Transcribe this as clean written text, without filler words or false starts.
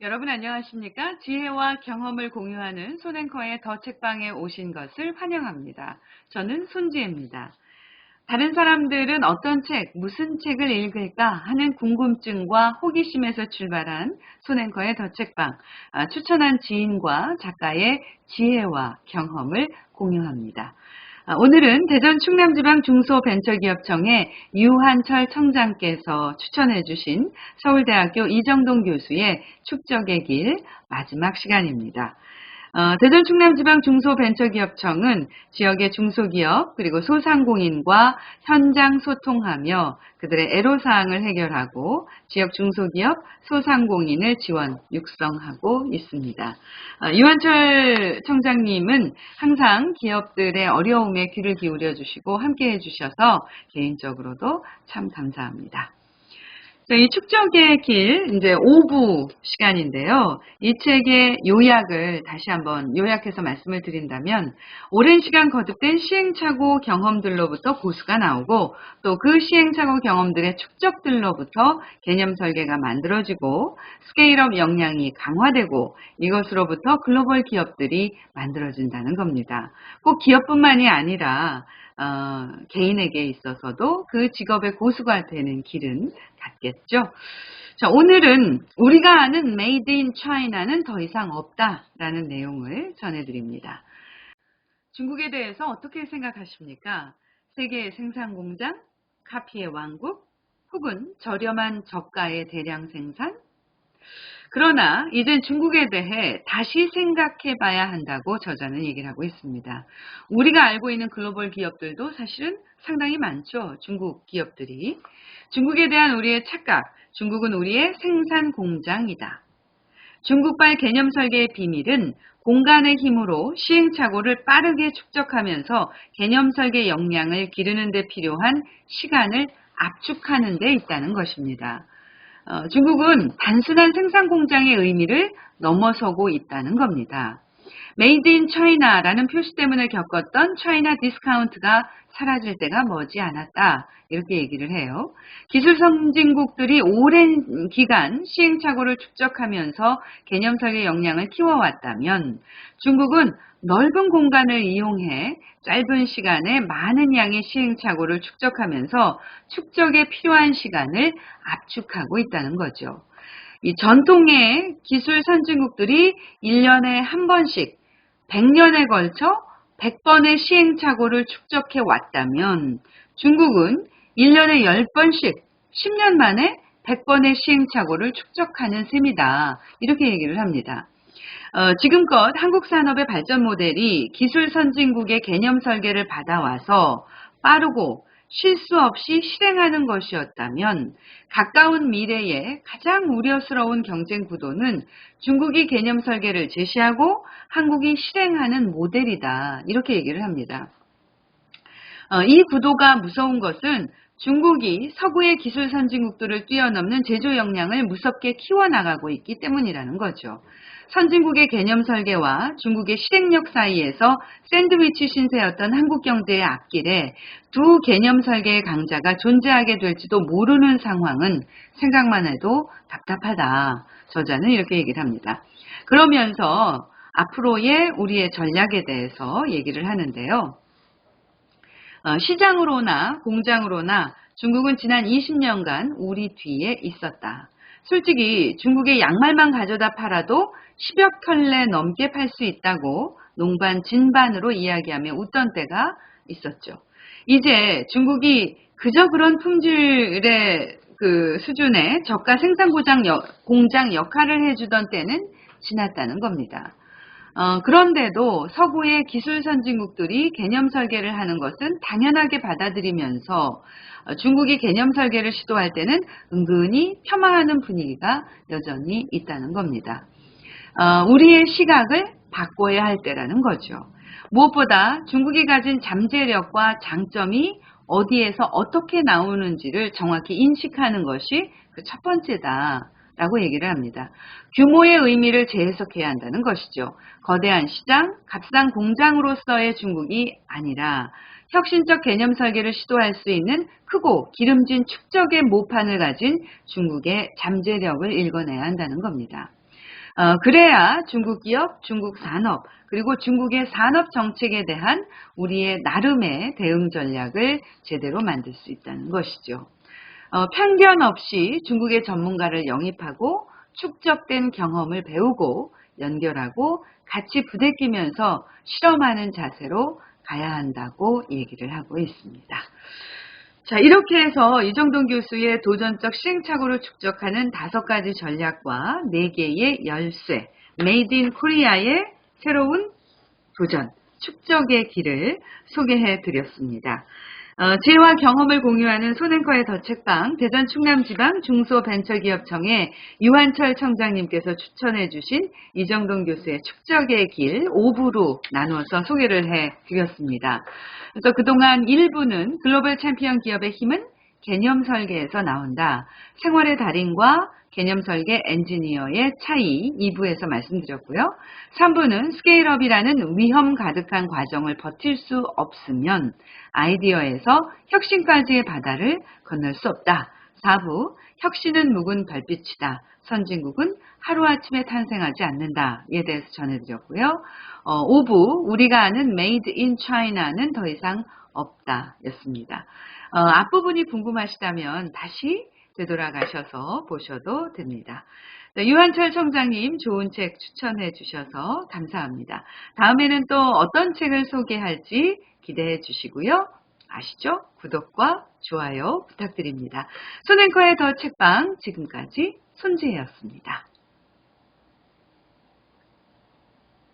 여러분 안녕하십니까? 지혜와 경험을 공유하는 손앵커의 더 책방에 오신 것을 환영합니다. 저는 손지혜입니다. 다른 사람들은 어떤 책, 무슨 책을 읽을까 하는 궁금증과 호기심에서 출발한 손앵커의 더 책방, 추천한 지인과 작가의 지혜와 경험을 공유합니다. 오늘은 대전 충남지방 중소벤처기업청의 유한철 청장께서 추천해 주신 서울대학교 이정동 교수의 축적의 길 마지막 시간입니다. 대전 충남지방 중소벤처기업청은 지역의 중소기업 그리고 소상공인과 현장 소통하며 그들의 애로사항을 해결하고 지역 중소기업, 소상공인을 지원, 육성하고 있습니다. 유한철 청장님은 항상 기업들의 어려움에 귀를 기울여 주시고 함께해 주셔서 개인적으로도 참 감사합니다. 이 축적의 길, 이제 5부 시간인데요. 이 책의 요약을 다시 한번 요약해서 말씀을 드린다면, 오랜 시간 거듭된 시행착오 경험들로부터 고수가 나오고, 또 그 시행착오 경험들의 축적들로부터 개념 설계가 만들어지고, 스케일업 역량이 강화되고, 이것으로부터 글로벌 기업들이 만들어진다는 겁니다. 꼭 기업뿐만이 아니라, 개인에게 있어서도 그 직업의 고수가 되는 길은 같겠죠. 자, 오늘은 우리가 아는 Made in China는 더 이상 없다라는 내용을 전해드립니다. 중국에 대해서 어떻게 생각하십니까? 세계의 생산 공장, 카피의 왕국, 혹은 저렴한 저가의 대량 생산? 그러나 이젠 중국에 대해 다시 생각해 봐야 한다고 저자는 얘기를 하고 있습니다. 우리가 알고 있는 글로벌 기업들도 사실은 상당히 많죠. 중국 기업들이. 중국에 대한 우리의 착각, 중국은 우리의 생산 공장이다. 중국발 개념 설계의 비밀은 공간의 힘으로 시행착오를 빠르게 축적하면서 개념 설계 역량을 기르는 데 필요한 시간을 압축하는 데 있다는 것입니다. 중국은 단순한 생산 공장의 의미를 넘어서고 있다는 겁니다. Made in China라는 표시 때문에 겪었던 차이나 디스카운트가 사라질 때가 머지 않았다. 이렇게 얘기를 해요. 기술 선진국들이 오랜 기간 시행착오를 축적하면서 개념 설계 역량을 키워왔다면 중국은 넓은 공간을 이용해 짧은 시간에 많은 양의 시행착오를 축적하면서 축적에 필요한 시간을 압축하고 있다는 거죠. 이 전통의 기술 선진국들이 1년에 한 번씩 100년에 걸쳐 100번의 시행착오를 축적해 왔다면 중국은 1년에 10번씩 10년 만에 100번의 시행착오를 축적하는 셈이다. 이렇게 얘기를 합니다. 지금껏 한국 산업의 발전 모델이 기술 선진국의 개념 설계를 받아와서 빠르고 실수 없이 실행하는 것이었다면 가까운 미래에 가장 우려스러운 경쟁 구도는 중국이 개념 설계를 제시하고 한국이 실행하는 모델이다. 이렇게 얘기를 합니다. 이 구도가 무서운 것은 중국이 서구의 기술 선진국들을 뛰어넘는 제조 역량을 무섭게 키워나가고 있기 때문이라는 거죠. 선진국의 개념 설계와 중국의 실행력 사이에서 샌드위치 신세였던 한국 경제의 앞길에 두 개념 설계의 강자가 존재하게 될지도 모르는 상황은 생각만 해도 답답하다. 저자는 이렇게 얘기를 합니다. 그러면서 앞으로의 우리의 전략에 대해서 얘기를 하는데요. 시장으로나 공장으로나 중국은 지난 20년간 우리 뒤에 있었다. 솔직히 중국의 양말만 가져다 팔아도 10여 켤레 넘게 팔 수 있다고 농반 진반으로 이야기하며 웃던 때가 있었죠. 이제 중국이 그저 그런 품질의 그 수준의 저가 생산 공장 역할을 해주던 때는 지났다는 겁니다. 그런데도 서구의 기술 선진국들이 개념 설계를 하는 것은 당연하게 받아들이면서 중국이 개념 설계를 시도할 때는 은근히 폄하하는 분위기가 여전히 있다는 겁니다. 우리의 시각을 바꿔야 할 때라는 거죠. 무엇보다 중국이 가진 잠재력과 장점이 어디에서 어떻게 나오는지를 정확히 인식하는 것이 그 첫 번째다. 라고 얘기를 합니다. 규모의 의미를 재해석해야 한다는 것이죠. 거대한 시장, 값싼 공장으로서의 중국이 아니라 혁신적 개념 설계를 시도할 수 있는 크고 기름진 축적의 모판을 가진 중국의 잠재력을 읽어내야 한다는 겁니다. 그래야 중국 기업, 중국 산업, 그리고 중국의 산업 정책에 대한 우리의 나름의 대응 전략을 제대로 만들 수 있다는 것이죠. 편견 없이 중국의 전문가를 영입하고 축적된 경험을 배우고 연결하고 같이 부대끼면서 실험하는 자세로 가야 한다고 얘기를 하고 있습니다. 자, 이렇게 해서 이정동 교수의 도전적 시행착오를 축적하는 5가지 전략과 4개의 열쇠, 메이드 인 코리아의 새로운 도전, 축적의 길을 소개해 드렸습니다. 지혜와 경험을 공유하는 손앵커의 더 책방, 대전 충남지방 중소벤처기업청의 유한철 청장님께서 추천해 주신 이정동 교수의 축적의 길 5부로 나누어서 소개를 해 드렸습니다. 그래서 그동안 1부는 글로벌 챔피언 기업의 힘은 개념 설계에서 나온다. 생활의 달인과 개념 설계 엔지니어의 차이 2부에서 말씀드렸고요. 3부는 스케일업이라는 위험 가득한 과정을 버틸 수 없으면 아이디어에서 혁신까지의 바다를 건널 수 없다. 4부 혁신은 묵은 별빛이다. 선진국은 하루아침에 탄생하지 않는다에 대해서 전해드렸고요. 5부 우리가 아는 메이드 인 차이나는 더 이상 없다 였습니다. 앞부분이 궁금하시다면 다시 되돌아가셔서 보셔도 됩니다. 유한철 청장님 좋은 책 추천해 주셔서 감사합니다. 다음에는 또 어떤 책을 소개할지 기대해 주시고요. 아시죠? 구독과 좋아요 부탁드립니다. 손앵커의 더 책방 지금까지 손지혜였습니다.